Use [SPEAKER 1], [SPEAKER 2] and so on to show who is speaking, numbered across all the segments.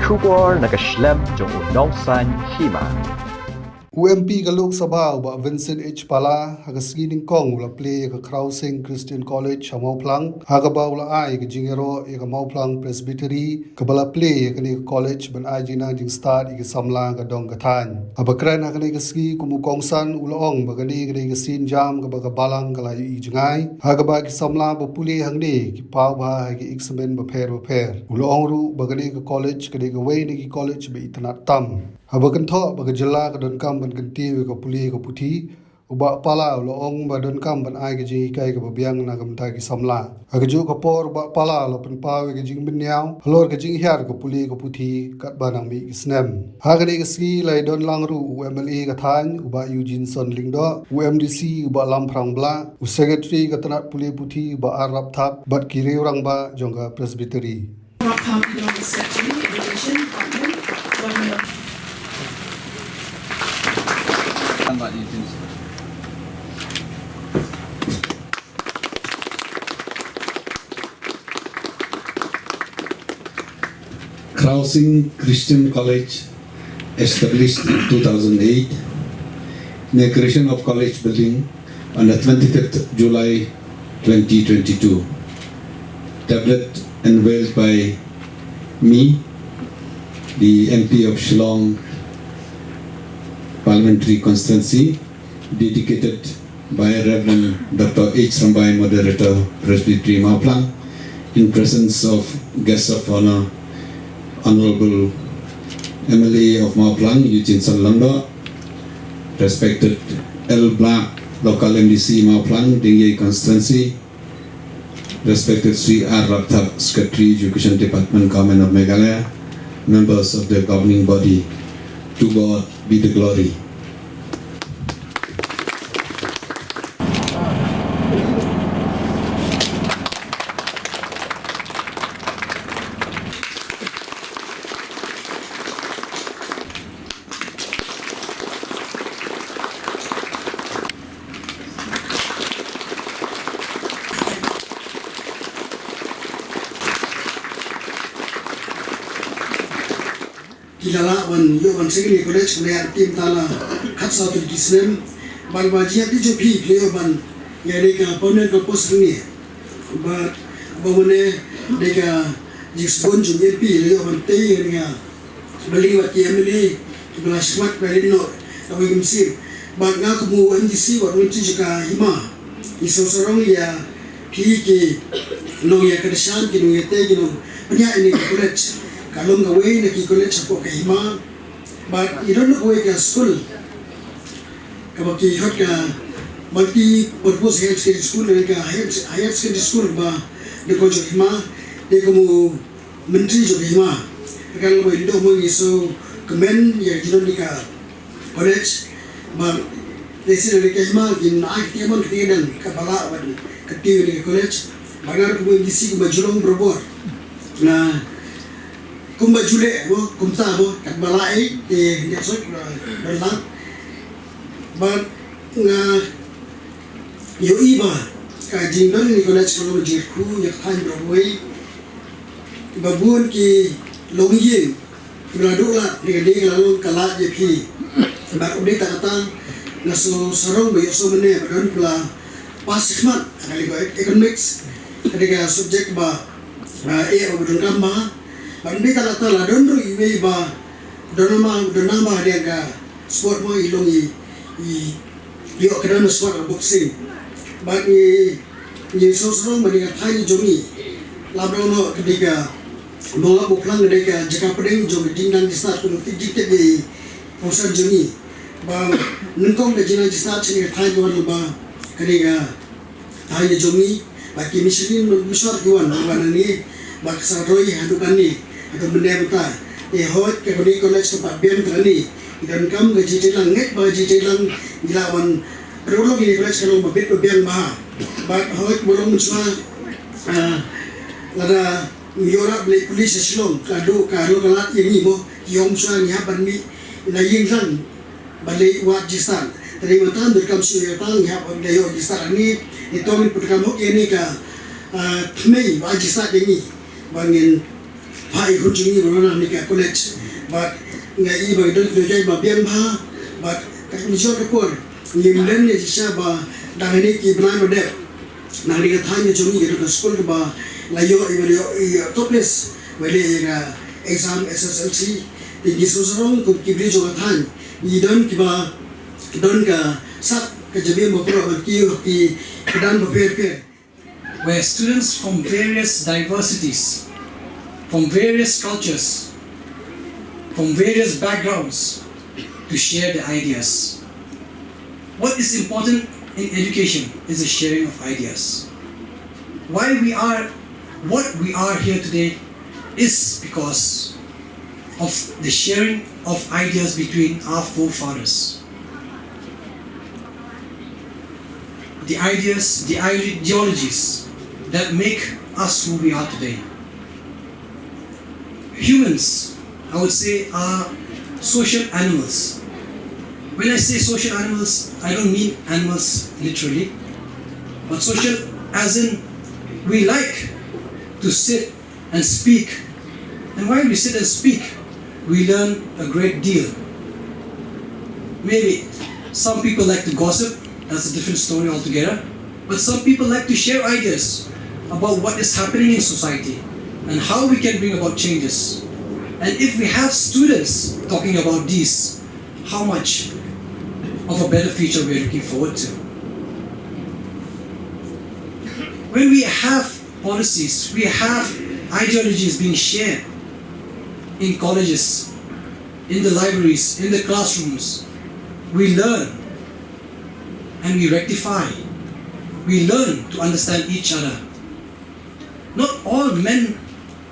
[SPEAKER 1] Shubor nakaslem jong unongsan Hima.
[SPEAKER 2] UMP ka Lok Sabha ba Vincent H. Pala haga skining kong ula play ka Khrawsing Christian College ha Mauplang haga ba ula ai ka Jingero ka Mauplang Presbytery ka bala play ka ni college ban ai jina jing start ka Samla ka dong ka tan abakran ha ka ni ka ski kumu kongsan ula ong ba ka ni ka sin jam ka ba ka balang ka lai i jingai haga ba ki Samla ba puli hang ni ki pau ba ki examen ba pher ula ong ru ba ka ni ka college ka ni ka way ni ki college ba itanat tam Habakan tho baga jala ka don kam ban kanti ka puli ka puthi uba pala lo ong ba don kam ban ai ka ji kai ka babiang na kam ta ki Samla agaju ka por ba pala lo pen pa ka jing bin yaw halor ka jing hiar ka puli ka puthi kat banang mi isnem hagani ka ski lai don lang ru UMLA ka than uba Eugene Son Lingdo UMDC uba lam phrang bla u secretary ka tanat puli puthi uba arab thap bat ki reurang ba jongga presbytery
[SPEAKER 3] Khrawsing Christian College, established in 2008, in the creation of college building on the 25th July 2022. Developed and built by me, the MP of Shillong Parliamentary Constituency, dedicated by Reverend Dr. H. Rambai, Moderator, Presbytery Mauplang, in presence of guests of honor, Honorable MLA of Mauplang, Eugene Son Lingdo, respected L. Black, Local MDC Mauplang, Dingye Constituency, respected Sri R. Rapthap, Secretary, Education Department, Government of Meghalaya, members of the governing body. To God be the glory.
[SPEAKER 4] Kilala wan yo wan secondary college kaya tim tala khat sa tu disnem bal bajia ti jo phi le ban yare ka pone ka post ni ba mone de ka jisbon jo ye pi le ban te ni ya bali wa ti emili ki bla smart bali no awi gimsi ba nga ko mu wan disi wa ru ti ka Hima iso sorong ya phi ki no ya ka shan ki no ye te ki no panya ini college Kalong gawin na college ako kay Hima, but you don't know away ka school. Kapag kihot ka multi-purpose higher secondary school, na ka higher secondary school ba, di ko jo Hima, di ko mo menteri jo Hima. Kalau mo indo mo iso kemen ya gino di ka college, ba desi na ka Hima gin akti man ketidan kapala ban ketiyo di college, bagar ko mo disi ko majulong probor na kumba jule mo kumta mo kat balai di desok dalang but nga yo iba ka jingdon ni college ko jirku ya khan broadway babun ki Longïing ibradula ni gade lalu kala je phi ba update kata na so sarong ba so mene badon pula pas khmat kali ba economics ketika subjek ba badon kamba Bandi tala donro iwe ba donama dia ka sport mo ilongi yo kedana sport boxing bagi ni sosro mani ka thai jomi labrono ketika mo buklang ketika jaka pedeng jomi dingdang di start ko tijite di posan jomi ba nengkong de jina di start ni thai joan ba ketika thai jomi bagi misalin miswar juan wanani baksa roi hadukan ni atau benda betul. Hot ke college tempat biar terani. Dan kam gaji celang nget gaji celang dilawan. Perlu gini college kalau babit biar bah. But hot belum muncul. Lada miora beli polis Shillong. Kado kalat ini mo yom suan ni haban mi na yingsan balik wat jistan. Tadi matan berkam suya tang ya dayo jistan ni itu mi perkam ini ka kemei wat jistan ini bangin phai khun jingi barona ni ka college but ngai ba don do jai ba bian pha but ka ni shot ko nim len ni sha ba dang ni ki blan de nang ni ka than ni jongi ke school ba la yo topless wele ga exam SSLC di susurong ko ki bri jo ka than ni don ki ba don ka sat ka jabi mo pro ba ki dan ba per
[SPEAKER 5] where students from various diversities, from various cultures, from various backgrounds to share their ideas. What is important in education is the sharing of ideas. What we are here today is because of the sharing of ideas between our forefathers. The ideas, the ideologies that make us who we are today. Humans, I would say, are social animals. When I say social animals, I don't mean animals literally, but social as in we like to sit and speak. And while we sit and speak, we learn a great deal. Maybe some people like to gossip. That's a different story altogether. But some people like to share ideas about what is happening in society and how we can bring about changes. And if we have students talking about these, how much of a better future we're looking forward to. When we have policies, we have ideologies being shared in colleges, in the libraries, in the classrooms, we learn and we rectify. We learn to understand each other. Not all men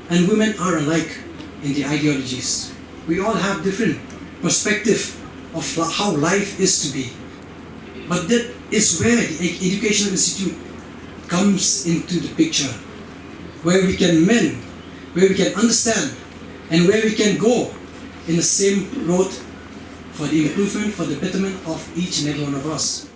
[SPEAKER 5] and women are alike in the ideologies. We all have different perspective of how life is to be. But that is where the educational institute comes into the picture, where we can mend, where we can understand, and where we can go in the same road for the improvement, for the betterment of each and every one of us.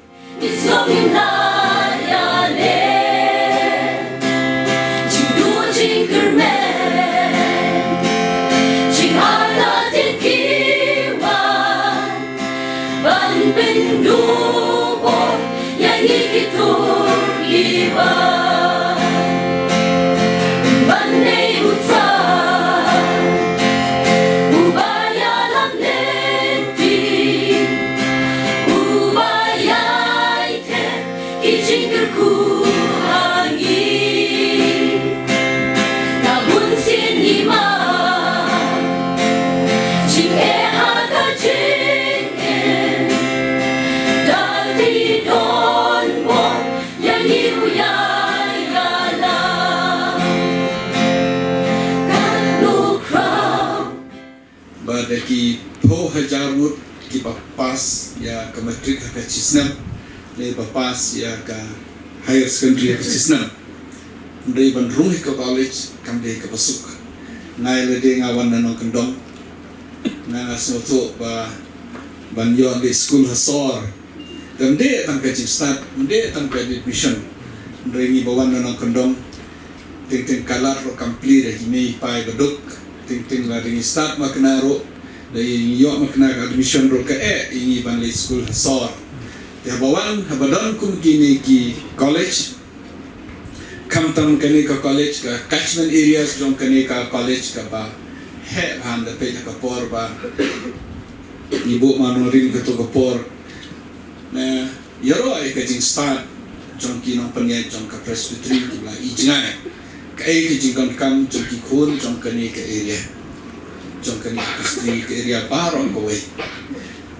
[SPEAKER 3] Ki po hajarut ki papas ya ke matrik ke cisnam le papas ya ke higher secondary ke cisnam ndai ban rung ke college kam de ke pasuk nai le de ngawan nanong kendong na soto ba ban yo de school hasor dam de tang ke start de tang ke admission ndai ni bawan nanong kendong ting kalar ro complete himei pai baduk ting la ring start maknaro dari yo makna admission ro ka ini ban le school hasor ya bawan habadan kum kini ki college kam tam kani ka college ka catchment areas jong kani ka college ka ba he han da pe ka por ba ibu manorin ka to ka por na yaro ai ka jing start jong ki no panya jong ka presbytery la ijnai ka ai ki jing kam jong ki khun jong kani ka area jong kani kastri ke area baron ko we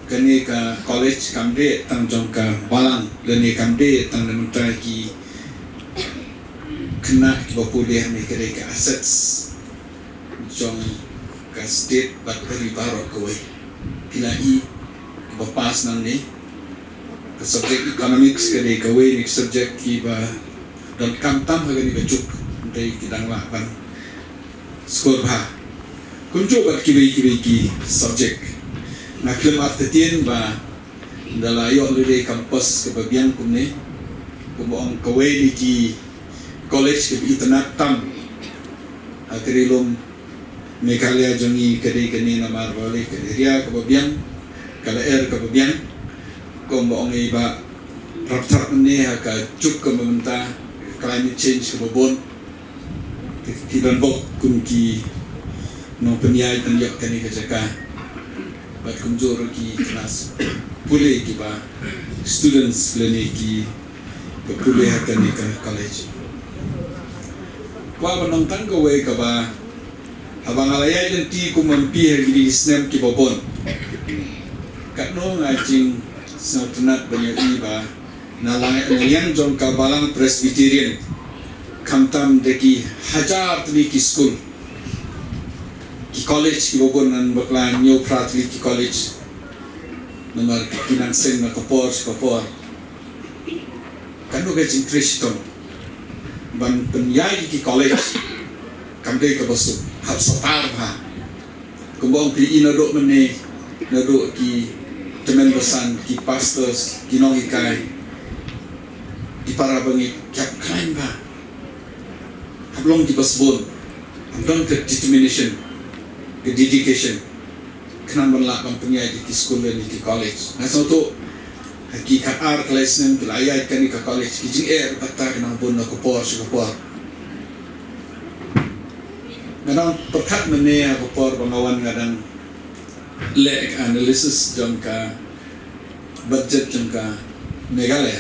[SPEAKER 3] kani ka college kamde tang jong ka balang leni kamde tang Jingmyntoi ki kena ki populer ni kere ka assets jong ka state bat kari baron ko we pila i bapas nang ni ka subject economics kere ka we ni subject ki ba dan kam tam hagani ba juk dai kidang la ban skor ba kunjo bat kibai ki subject na klem artetien ba dala yo le campus ke babiang kumne kumong kawe ni ki college ke internet tam akrilum Meghalaya jongi kadai kani namar balik ria kebabian kala kebabian kombo ongi ba raptar ni haka cuk kementah climate change kebabon kiban bok kunki no penyai tanjak kani kajaka bat kunjur ki kelas pulih kiba students leni ki pulih hakani ke college wa banong ko we kaba abang alaya dan ti kumampi hagi snem ki babon katno ngajing sautunat banyak iba nalang jong kabalang Presbyterian kamtam deki hajar tli ki school ki college ki babon nan baklan new pratli ki college nomor kinan sen na kapor katno ngajing Kriston ban penyai ki college kamde ka basu hab satar ha kumbong pi inadok mene nadok ki temen besan ki pastors ki nong ikai di para bangi kap kain ba hablong ki basbon hablong ke determination ke dedication kenam berlak bang penyai ki school ni ki college na soto ki kar kelas nem telayai kan ki college ki jing kata kenang bon na kopor kadang perkat mene apor bangawan kadang lek analisis jangka budget jangka Meghalaya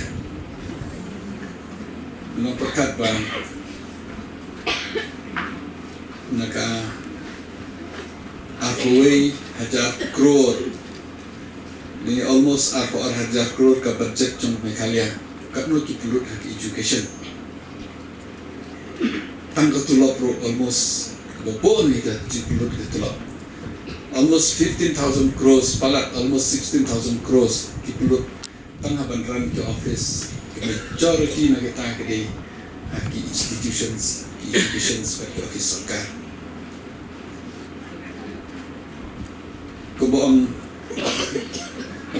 [SPEAKER 3] no perkat bang naka apoi hajar crore ni almost hajar crore ka budget jang Meghalaya katno ki pulut hak education tangga tulop almost Bopon ni ka jipulot ketulok almost 15,000 crores palat almost 16,000 crores kipulot tanghaban ran ke office ke majority na kita ke ki institutions ke office sarkar kuboong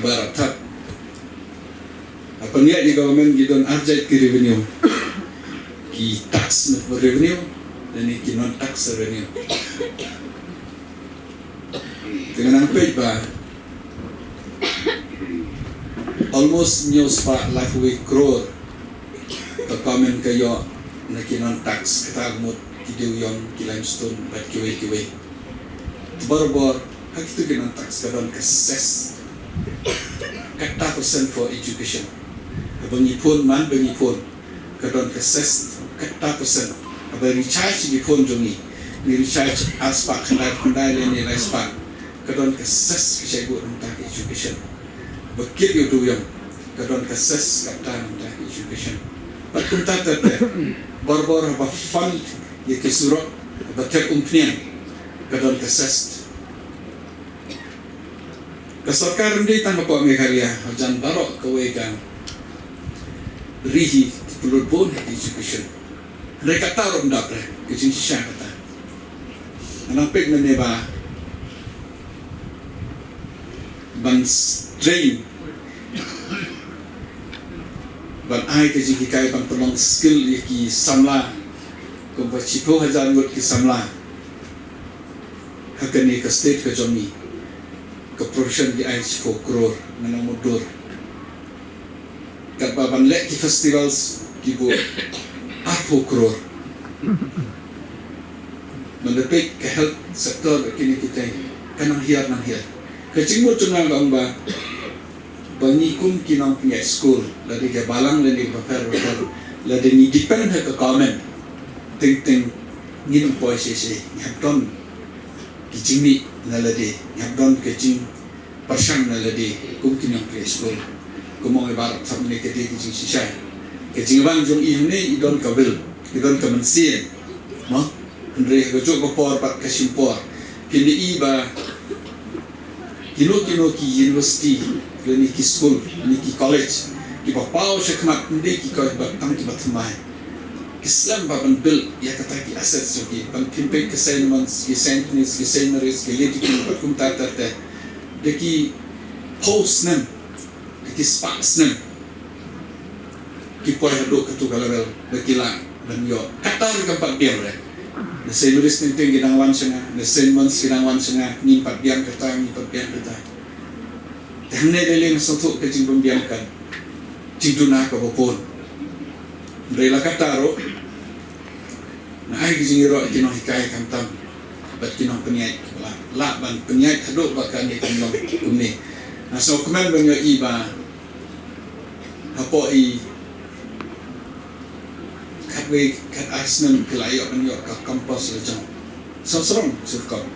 [SPEAKER 3] barat tak apa niat di government gidon arjait ki revenue ki tax na revenue dan ini non tax revenue. Dengan angpej ba almost news pa life crore ke komen kayo na non tax katagmot kidew yon ki limestone bat kiwe bor hak itu non tax kadon ka ses kata percent for education bangipun kadon ka ses kata percent aba recharge di phone jongi ni recharge aspak khandai ni aspak kadon ka ses kisai go tentang education bakit yo duyang kadon ka ses kata tentang education patunta tete bor ba fund ye kisuro ba tek umpnian kadon ka ses ka sarkar ndi tang ko Meghalaya jan barok ko wekan rihi pulur bon education mereka taruh mendapre kecing sisa kata anapek meneba ban strain ban ai kecing kikai ban tolong skill ki Samla ko bachipo hajar ngot ki Samla hakani ka state ka jomi ka profession di ai 4 crore menang modur ka ban lek ki festivals ki bo 4 crore menepik ke health sektor kini kita kanang hiar kecing mo tunang ba bangikum kinang punya school dari ke balang dan di paper la de ni depend ha ka comment ting ngin poi se nyapton kicing ni la de nyapton kecing pasang la de kum kinang punya school kumo ibarat samne ke de kicing sisai kecing bang jong ini idon kabil idon kemensian mo andre gojok kopor pat kasimpor kini iba kino ki university ni ki school ni ki college ki pau sekmat ndi ki ko batang ki batmai Islam ban bil ya kata ki aset so ki ban timpe ke senmans ki sentnis ki senaries ki leti ki kum tata de ki post nem ki spas nem ki po hado ka tu galabel de ki la dan yo kata ka pat dia the same listening thing ginangwan siya nga, the same months ginangwan siya nga, ngimpat biyang kata. Tahang na dali na soto ka jing pembiyang kan, jing Duna ka bopon. Rela kataro, na ay jing iro kinong hikaya kamtam, bat kinong penyait kibala, laban penyait hadok baka ni kamlong kumni. So kuman banyo iba, hapo katwe kat asnan kelayo banyo ka kampus lejang. So serong surkam.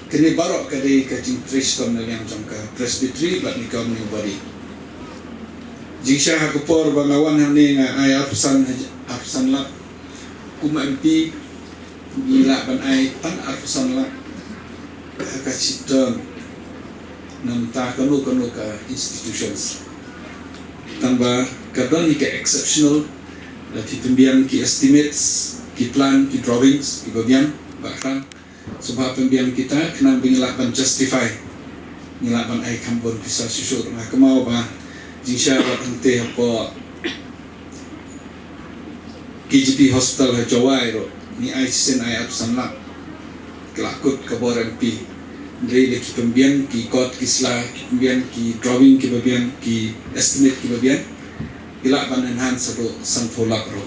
[SPEAKER 3] Kini barok kadi kajing Triskom na yang jang ka presbytery bat ni kaum ni bari. Jing syah hakupor bangawan hani nga ay arsan la kuma MP gila ban ay tan arsan la ka cita nam ta kanu ka institutions. Tambah kadang ni ka exceptional lati pembiang ki estimates, ki plan, ki drawings, ki bagian bahkan sebab pembiang kita kena pengilapan justify pengilapan ay kampun kisah susur nah kemau ba jingsia buat ente apa KGP hospital Hawaii ro ni ay sisen ay Samla kelakut kabor MP dari ki pembiang ki kot kisla ki pembiang ki drawing ki bagian ki estimate ki bagian ilapan enhance satu sangtolak ro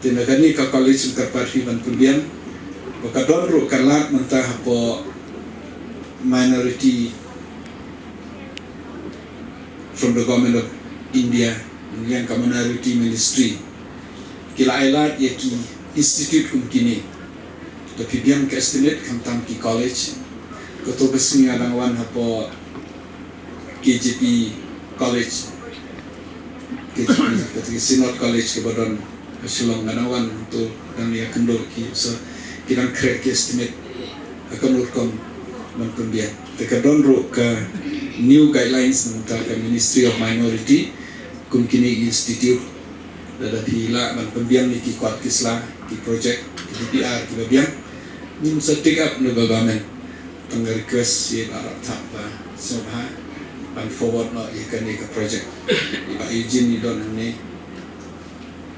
[SPEAKER 3] tinagani ka college karparhi ban pembiang Bakadon ro kalat mentah apa minority from the government of India yang ka minority ministry kila ailat Ïaki institute kini tapi biang ke estimate kamtam ki college koto besing adangwan apa KGP college KGP Sinod college ke badan Shillong adangwan untuk dan dia kendor ki so kirang krek estimate akan urkom pembiang. Tekadon ro ke new guidelines mentang ke Ministry of Minority kini institute dada hila man pembiang ni ki kuat kisla ki project ki DPR ki babiang ni mesti take up no government tang request ye arab thap ba sobha pan forward no ikan ni ke project ba izin ni don ni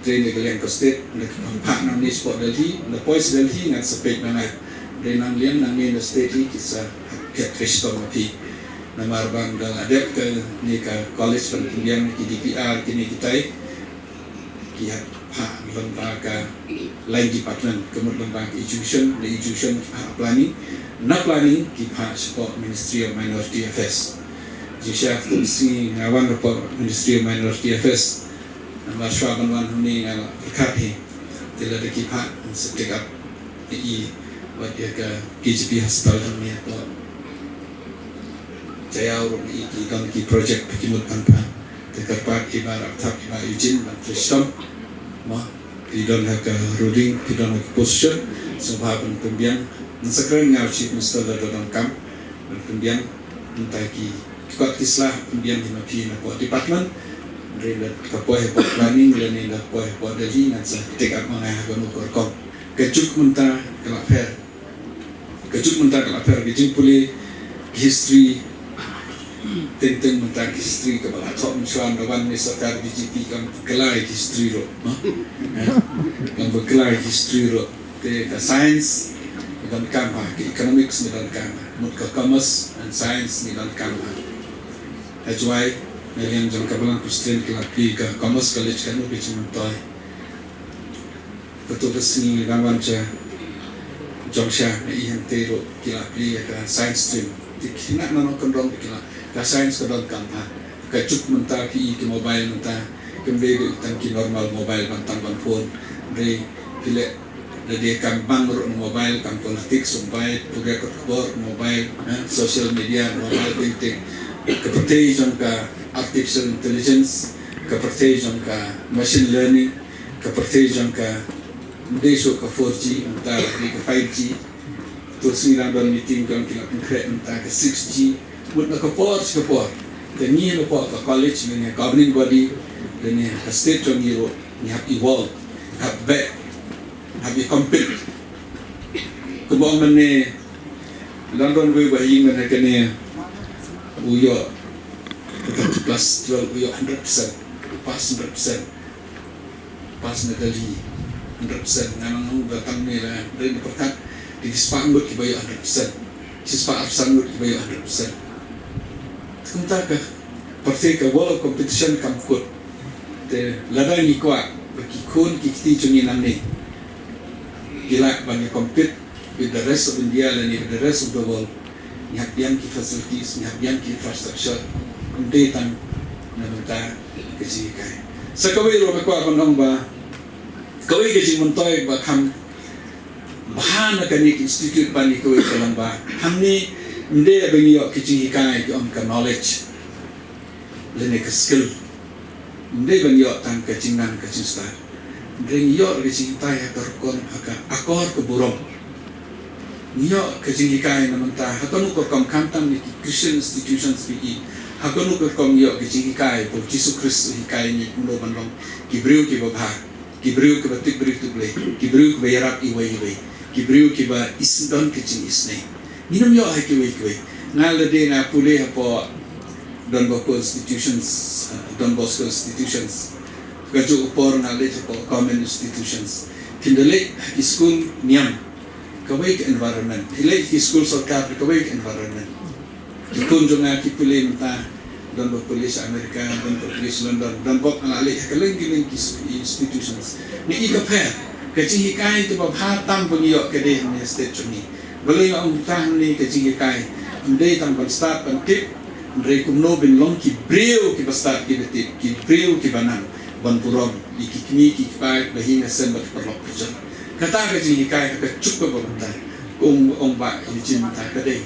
[SPEAKER 3] train ni kalian ke state nak pak nam ni sport Delhi na poise Delhi ngan sepek mana renang lian nang ni state ni kisah ket Triskom api na marbang dal adep ke ni ka college pembiang ki DPR kini kita ki pak lembaga lain department kemudian lembaga education planning ki pak support Ministry of Minority Affairs jisha si awan report Ministry of Minority Affairs Masyarakat bantuan ini berkati tidak ada kipat setiap i buat dia ke KGP hospital ini atau jaya urut i dan ki project pikimut tanpa terkerpak ibarat tak ibarat izin dan Triskom mah tidak ke ruling tidak ke position sebab pembiang sekarang yang chief minister dalam kamp pembiang entah ki kuat kislah pembiang di napi nak buat department Rela kapoy po planning rela kapoy po Delhi ngan sa take up mga hagano korkom kecuk mentah kelaper gijing puli history tentang mentah history ke balatok mensuan lawan ni sarkar BJP kan kelai history ro kan berkelai history ro ke science dan kampa ke economics dan kampa mut ke commerce and science ni dan kampa that's why yang jangka bulan Kristen kelaki ke Commerce College kan ubi Jingmyntoi betul besni rawan cha jongsha yang tero kelaki ke science stream dikina nano kendong kila ke science kedong kampa ke cuk mentah ki mobile mentah kembali tangki normal mobile bantang ban phone re pilek dia kan bangro mobile kan politik sampai program kebor mobile social media mobile penting kepercayaan jangka artificial intelligence, kepercayaan jangka machine learning, kepercayaan jangka desok ke 4G, entah ke 5G, terus ni dalam meeting kan kita konkret entah ke 6G, buat nak kepor. Dan ni lepas ke college ni governing body, dan ni ke state yang ni have evolve, have back, have compete. Kebangan ni London we bahing mana kene uyo plus 12 uyo 100% pas 100% pas na Delhi 100% nang datang ni lah dari perkat di sepangut kita bayar 100%, di sepangut kita bayar 100%. Sementara ke perfect world competition kamkut te ladang ni kuat bagi kun kita cungi namni gila banyak compete with the rest of India and with the rest of the world. Nihat yang ki facilities, nihat yang ki infrastructure, undetan namanta kesi kai. Sakawai ro ko abang ba kawai ke Jingmyntoi ba kam bahana kanik institute bani kawai kalang ba hamni nde bengiyo keci kai ki om ka knowledge lene ka skill nde bengiyo tang ka cingnan ka cinsta nde ngiyo ke cintai ka kon aka akor ke burong ngiyo ke cingikai namanta hakonu ko kam kantam ni Christian institutions bi hakonu ko kom ngiyo ke cingikai po Jesus Christ hikai ni uno bandong kibriu ki babha kibriu ki batik briu tu ble kibriu ki bayarap iwai iwai kibriu ki ba isdon ke cing isne minum yo hai kiwi ngal de na pule hapo Don Bosco institutions gaju upor ngal de hapo common institutions kindale school niam kawai environment hilai school sarkar kawai environment kun jonga ki pule mta Don Bosco police America Don Bosco police London Don Bosco ngal kaleng institutions ni ikaper kaci hikai tu babha tam bunyo kede ni state chuni boleh ang tahan ni kecing kai andai tanpa start pentik andai kumno bin long ki breu ki start ki betit ki breu ki banan ban purom ikikni ki pai bahin sembat perlok kerja kata kecing kai ka cukup benta ba ijin ta kadai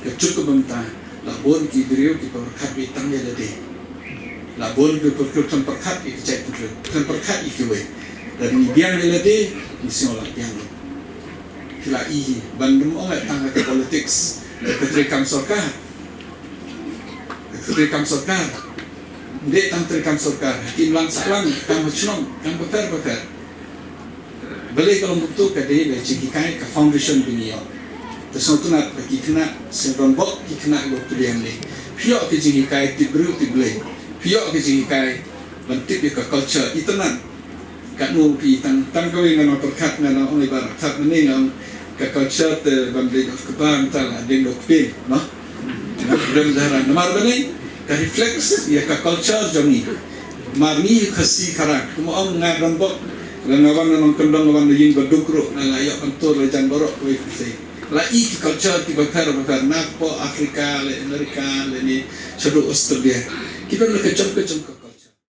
[SPEAKER 3] ka cukup benta labon ki breu ki perkat bitang ya dade labon ki perkat ki cek perkat ki we dan biang lade misiola biang kila bandung orang tangga ke politics keterikam sorkar ndek tang terikam sorkar hakim lang saklang tang machnong tang bakar balik kalau buktu ke dia ciki kai ke foundation binio tersentunat bagi kena sebab bok kena waktu dia ni piok ke ciki kai tibru tible piok ke ciki kai bentuk ke culture itenan kat nu pi tang kawin dengan perkat dengan orang ibarat tak meneng ka culture te bamde kebang tal adeng dokpin no problem daran mar bani ka reflex ya ka culture jami marni khasi kharak kuma om ngadam bok lanawan nang kendong wan yin badukro na ayo kantor lejan borok we sei la I culture ti bakar na po Afrika le Amerika le ni sedu Australia kita le kecam